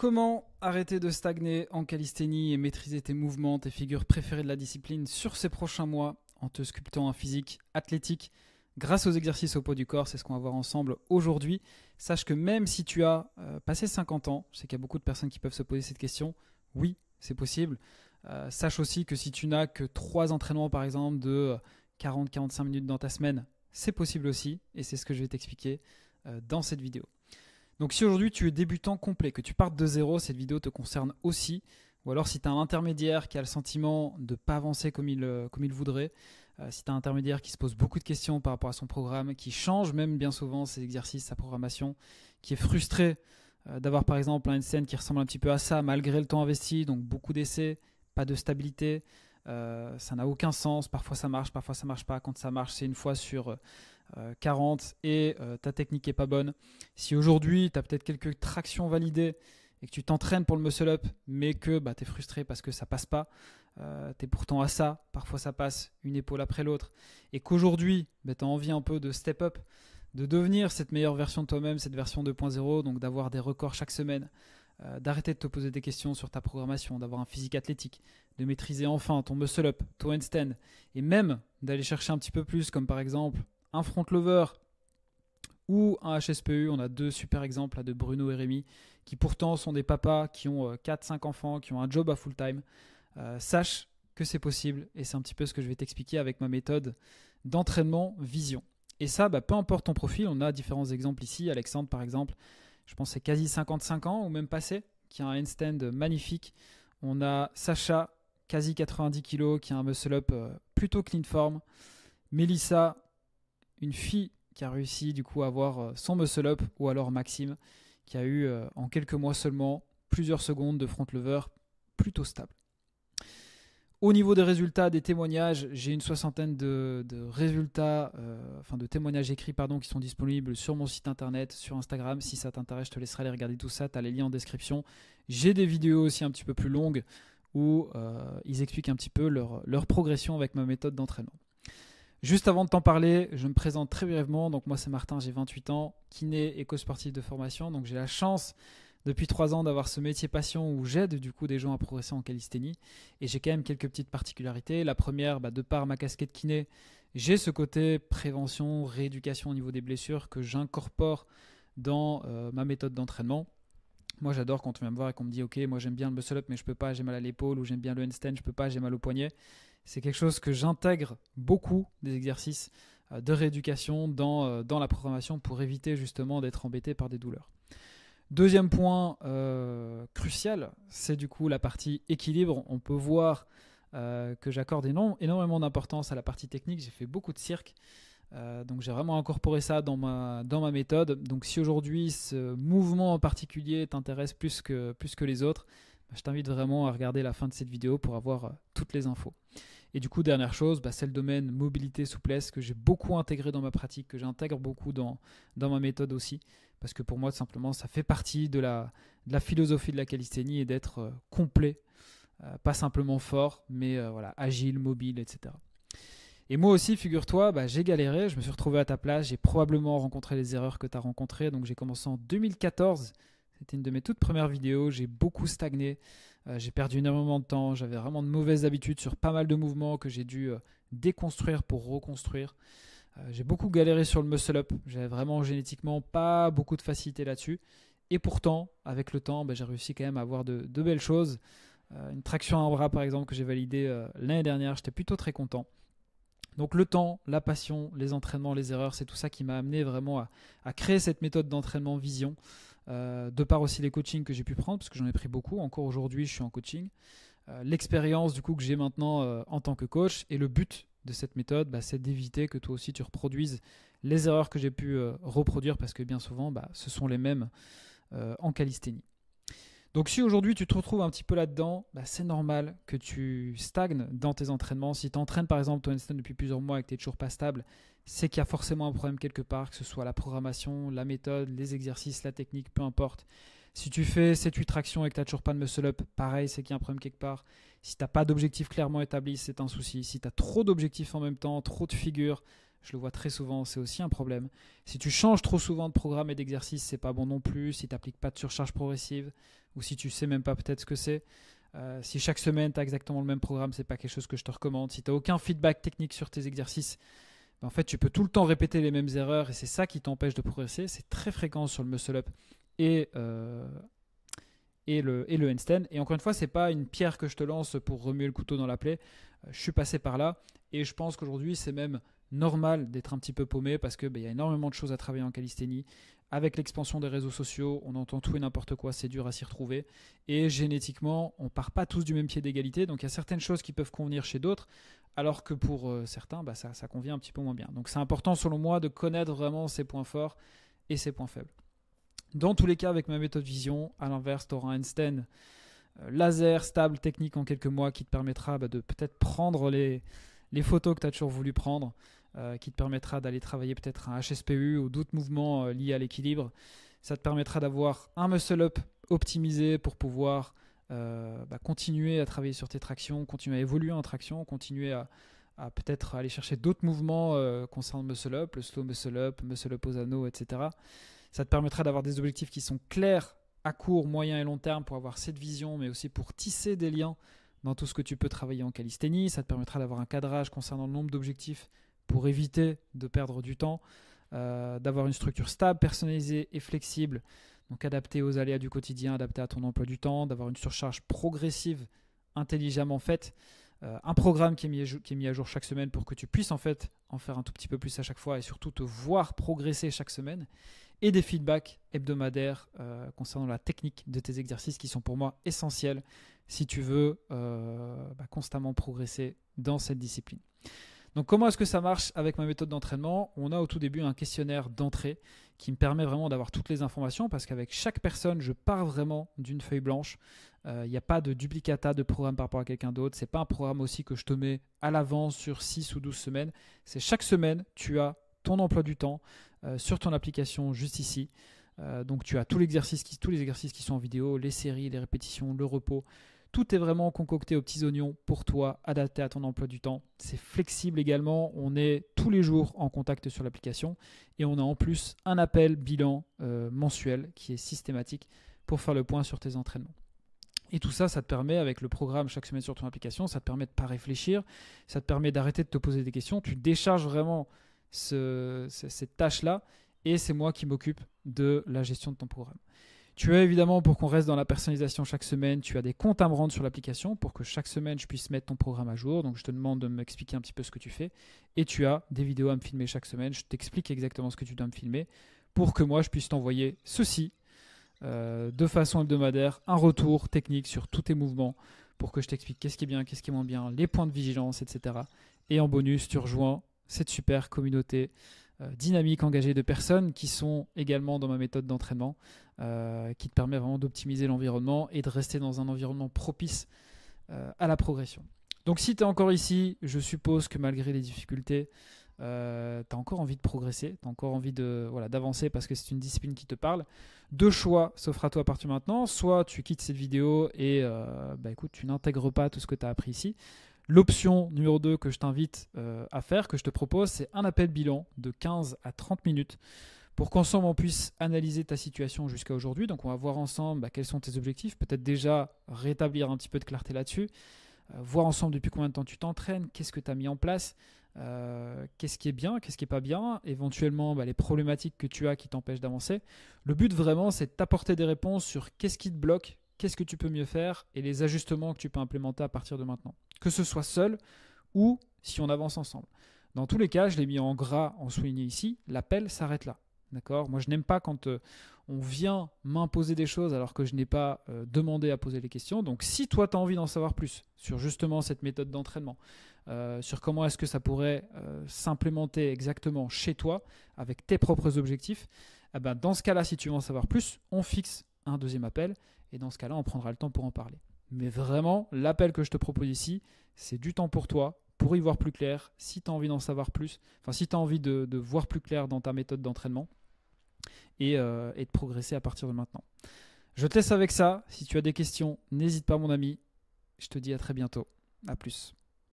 Comment arrêter de stagner en calisthénie et maîtriser tes mouvements, tes figures préférées de la discipline sur ces prochains mois en te sculptant un physique athlétique grâce aux exercices au poids du corps? C'est ce qu'on va voir ensemble aujourd'hui. Sache que même si tu as passé 50 ans, je sais qu'il y a beaucoup de personnes qui peuvent se poser cette question, oui, c'est possible. Sache aussi que si tu n'as que 3 entraînements par exemple de 40-45 minutes dans ta semaine, c'est possible aussi et c'est ce que je vais t'expliquer dans cette vidéo. Donc si aujourd'hui tu es débutant complet, que tu partes de zéro, cette vidéo te concerne aussi. Ou alors si tu as un intermédiaire qui a le sentiment de ne pas avancer comme il voudrait, si tu as un intermédiaire qui se pose beaucoup de questions par rapport à son programme, qui change même bien souvent ses exercices, sa programmation, qui est frustré d'avoir par exemple un handstand qui ressemble un petit peu à ça malgré le temps investi, donc beaucoup d'essais, pas de stabilité, ça n'a aucun sens, parfois ça marche pas, quand ça marche c'est une fois sur 40 et ta technique n'est pas bonne. Si aujourd'hui tu as peut-être quelques tractions validées et que tu t'entraînes pour le muscle-up mais que tu es frustré parce que ça passe pas, tu es pourtant à ça, parfois ça passe une épaule après l'autre et qu'aujourd'hui tu as envie un peu de step up, de devenir cette meilleure version de toi-même, cette version 2.0, donc d'avoir des records chaque semaine, d'arrêter de te poser des questions sur ta programmation, d'avoir un physique athlétique, de maîtriser enfin ton muscle-up, ton handstand et même d'aller chercher un petit peu plus comme par exemple un front lever ou un HSPU. On a 2 super exemples là, de Bruno et Rémi qui pourtant sont des papas qui ont 4-5 enfants, qui ont un job à full time. Sache que c'est possible et c'est un petit peu ce que je vais t'expliquer avec ma méthode d'entraînement vision. Et ça, peu importe ton profil, on a différents exemples ici. Alexandre par exemple, je pense que c'est quasi 55 ans ou même passé, qui a un handstand magnifique. On a Sacha, quasi 90 kg, qui a un muscle-up plutôt clean form. Mélissa, une fille qui a réussi du coup à avoir son muscle-up, ou alors Maxime, qui a eu en quelques mois seulement plusieurs secondes de front lever plutôt stable. Au niveau des résultats, des témoignages, j'ai une soixantaine de résultats, de témoignages écrits qui sont disponibles sur mon site internet, sur Instagram. Si ça t'intéresse, je te laisserai aller regarder tout ça. Tu as les liens en description. J'ai des vidéos aussi un petit peu plus longues où ils expliquent un petit peu leur progression avec ma méthode d'entraînement. Juste avant de t'en parler, je me présente très brièvement. Donc moi, c'est Martin, j'ai 28 ans, kiné, éco-sportif de formation. Donc j'ai la chance depuis 3 ans d'avoir ce métier passion où j'aide du coup des gens à progresser en calisthénie. Et j'ai quand même quelques petites particularités. La première, de par ma casquette kiné, j'ai ce côté prévention, rééducation au niveau des blessures que j'incorpore dans ma méthode d'entraînement. Moi, j'adore quand on vient me voir et qu'on me dit « Ok, moi j'aime bien le muscle-up, mais je peux pas, j'ai mal à l'épaule » ou « J'aime bien le handstand, je peux pas, j'ai mal au poignet ». C'est quelque chose que j'intègre beaucoup des exercices de rééducation dans la programmation pour éviter justement d'être embêté par des douleurs. Deuxième point crucial, c'est du coup la partie équilibre. On peut voir que j'accorde énormément d'importance à la partie technique. J'ai fait beaucoup de cirque. Donc j'ai vraiment incorporé ça dans ma méthode. Donc si aujourd'hui ce mouvement en particulier t'intéresse plus que les autres, je t'invite vraiment à regarder la fin de cette vidéo pour avoir toutes les infos. Et du coup, dernière chose, c'est le domaine mobilité, souplesse que j'ai beaucoup intégré dans ma pratique, que j'intègre beaucoup dans ma méthode aussi. Parce que pour moi, tout simplement, ça fait partie de la philosophie de la calisthénie et d'être complet. Pas simplement fort, mais agile, mobile, etc. Et moi aussi, figure-toi, j'ai galéré, je me suis retrouvé à ta place, j'ai probablement rencontré les erreurs que tu as rencontrées. Donc j'ai commencé en 2014, c'était une de mes toutes premières vidéos, j'ai beaucoup stagné, j'ai perdu énormément de temps, j'avais vraiment de mauvaises habitudes sur pas mal de mouvements que j'ai dû déconstruire pour reconstruire. J'ai beaucoup galéré sur le muscle-up, j'avais vraiment génétiquement pas beaucoup de facilité là-dessus. Et pourtant, avec le temps, j'ai réussi quand même à avoir de belles choses. Une traction à un bras par exemple que j'ai validée l'année dernière, j'étais plutôt très content. Donc le temps, la passion, les entraînements, les erreurs, c'est tout ça qui m'a amené vraiment à créer cette méthode d'entraînement vision. De par aussi les coachings que j'ai pu prendre, parce que j'en ai pris beaucoup. Encore aujourd'hui, je suis en coaching. L'expérience du coup que j'ai maintenant en tant que coach. Et le but de cette méthode, c'est d'éviter que toi aussi tu reproduises les erreurs que j'ai pu reproduire, parce que bien souvent, ce sont les mêmes en calisthénie. Donc si aujourd'hui tu te retrouves un petit peu là-dedans, c'est normal que tu stagnes dans tes entraînements. Si tu entraînes par exemple ton handstand depuis plusieurs mois et que tu n'es toujours pas stable, c'est qu'il y a forcément un problème quelque part, que ce soit la programmation, la méthode, les exercices, la technique, peu importe. Si tu fais 7-8 tractions et que tu n'as toujours pas de muscle-up, pareil, c'est qu'il y a un problème quelque part. Si tu n'as pas d'objectif clairement établi, c'est un souci. Si tu as trop d'objectifs en même temps, trop de figures, je le vois très souvent, c'est aussi un problème. Si tu changes trop souvent de programme et d'exercice, c'est pas bon non plus. Si tu n'appliques pas de surcharge progressive, ou si tu sais même pas peut-être ce que c'est. Si chaque semaine tu as exactement le même programme, c'est pas quelque chose que je te recommande. Si tu n'as aucun feedback technique sur tes exercices, ben en fait tu peux tout le temps répéter les mêmes erreurs et c'est ça qui t'empêche de progresser. C'est très fréquent sur le muscle up et, le handstand. Et encore une fois, c'est pas une pierre que je te lance pour remuer le couteau dans la plaie. Je suis passé par là et je pense qu'aujourd'hui c'est même normal d'être un petit peu paumé parce que y a énormément de choses à travailler en calisthénie. Avec l'expansion des réseaux sociaux, on entend tout et n'importe quoi, c'est dur à s'y retrouver. Et génétiquement, on part pas tous du même pied d'égalité. Donc il y a certaines choses qui peuvent convenir chez d'autres, alors que pour certains, ça convient un petit peu moins bien. Donc c'est important selon moi de connaître vraiment ses points forts et ses points faibles. Dans tous les cas, avec ma méthode vision, à l'inverse, tu auras un handstand laser, stable, technique en quelques mois qui te permettra de peut-être prendre les photos que tu as toujours voulu prendre, qui te permettra d'aller travailler peut-être un HSPU ou d'autres mouvements liés à l'équilibre. Ça te permettra d'avoir un muscle-up optimisé pour pouvoir continuer à travailler sur tes tractions, continuer à évoluer en traction, continuer à peut-être aller chercher d'autres mouvements concernant le muscle-up, le slow muscle-up aux anneaux, etc. Ça te permettra d'avoir des objectifs qui sont clairs à court, moyen et long terme pour avoir cette vision, mais aussi pour tisser des liens dans tout ce que tu peux travailler en calisthénie. Ça te permettra d'avoir un cadrage concernant le nombre d'objectifs pour éviter de perdre du temps, d'avoir une structure stable, personnalisée et flexible, donc adaptée aux aléas du quotidien, adaptée à ton emploi du temps, d'avoir une surcharge progressive intelligemment faite, un programme qui est mis à jour chaque semaine pour que tu puisses en fait en faire un tout petit peu plus à chaque fois et surtout te voir progresser chaque semaine, et des feedbacks hebdomadaires concernant la technique de tes exercices qui sont pour moi essentiels si tu veux constamment progresser dans cette discipline. Donc comment est-ce que ça marche avec ma méthode d'entraînement? On a au tout début un questionnaire d'entrée qui me permet vraiment d'avoir toutes les informations parce qu'avec chaque personne, je pars vraiment d'une feuille blanche. Il n'y a pas de duplicata de programme par rapport à quelqu'un d'autre. Ce n'est pas un programme aussi que je te mets à l'avance sur 6 ou 12 semaines. C'est chaque semaine, tu as ton emploi du temps sur ton application juste ici. Donc tu as tous les exercices qui sont en vidéo, les séries, les répétitions, le repos. Tout est vraiment concocté aux petits oignons pour toi, adapté à ton emploi du temps. C'est flexible également. On est tous les jours en contact sur l'application et on a en plus un appel bilan mensuel qui est systématique pour faire le point sur tes entraînements. Et tout ça, ça te permet, avec le programme chaque semaine sur ton application, ça te permet de ne pas réfléchir, ça te permet d'arrêter de te poser des questions. Tu décharges vraiment cette tâche-là et c'est moi qui m'occupe de la gestion de ton programme. Tu as évidemment, pour qu'on reste dans la personnalisation chaque semaine, tu as des comptes à me rendre sur l'application pour que chaque semaine, je puisse mettre ton programme à jour. Donc, je te demande de m'expliquer un petit peu ce que tu fais. Et tu as des vidéos à me filmer chaque semaine. Je t'explique exactement ce que tu dois me filmer pour que moi, je puisse t'envoyer ceci de façon hebdomadaire, un retour technique sur tous tes mouvements pour que je t'explique qu'est-ce qui est bien, qu'est-ce qui est moins bien, les points de vigilance, etc. Et en bonus, tu rejoins cette super communauté dynamique, engagée de personnes qui sont également dans ma méthode d'entraînement, qui te permet vraiment d'optimiser l'environnement et de rester dans un environnement propice à la progression. Donc si tu es encore ici, je suppose que malgré les difficultés, tu as encore envie de progresser, tu as encore envie d'avancer parce que c'est une discipline qui te parle. Deux choix s'offrent à toi à partir de maintenant. Soit tu quittes cette vidéo et écoute, tu n'intègres pas tout ce que tu as appris ici. L'option numéro 2 que je t'invite à faire, que je te propose, c'est un appel bilan de 15 à 30 minutes pour qu'ensemble on puisse analyser ta situation jusqu'à aujourd'hui. Donc on va voir ensemble quels sont tes objectifs, peut-être déjà rétablir un petit peu de clarté là-dessus, voir ensemble depuis combien de temps tu t'entraînes, qu'est-ce que tu as mis en place, qu'est-ce qui est bien, qu'est-ce qui n'est pas bien, éventuellement les problématiques que tu as qui t'empêchent d'avancer. Le but vraiment, c'est de t'apporter des réponses sur qu'est-ce qui te bloque, qu'est-ce que tu peux mieux faire et les ajustements que tu peux implémenter à partir de maintenant. Que ce soit seul ou si on avance ensemble. Dans tous les cas, je l'ai mis en gras, en souligné ici, l'appel s'arrête là. D'accord ? Moi, je n'aime pas quand on vient m'imposer des choses alors que je n'ai pas demandé à poser les questions. Donc, si toi, tu as envie d'en savoir plus sur justement cette méthode d'entraînement, sur comment est-ce que ça pourrait s'implémenter exactement chez toi avec tes propres objectifs, dans ce cas-là, si tu veux en savoir plus, on fixe un deuxième appel et dans ce cas-là, on prendra le temps pour en parler. Mais vraiment, l'appel que je te propose ici, c'est du temps pour toi, pour y voir plus clair, si tu as envie d'en savoir plus, si tu as envie de voir plus clair dans ta méthode d'entraînement et de progresser à partir de maintenant. Je te laisse avec ça. Si tu as des questions, n'hésite pas mon ami. Je te dis à très bientôt. À plus.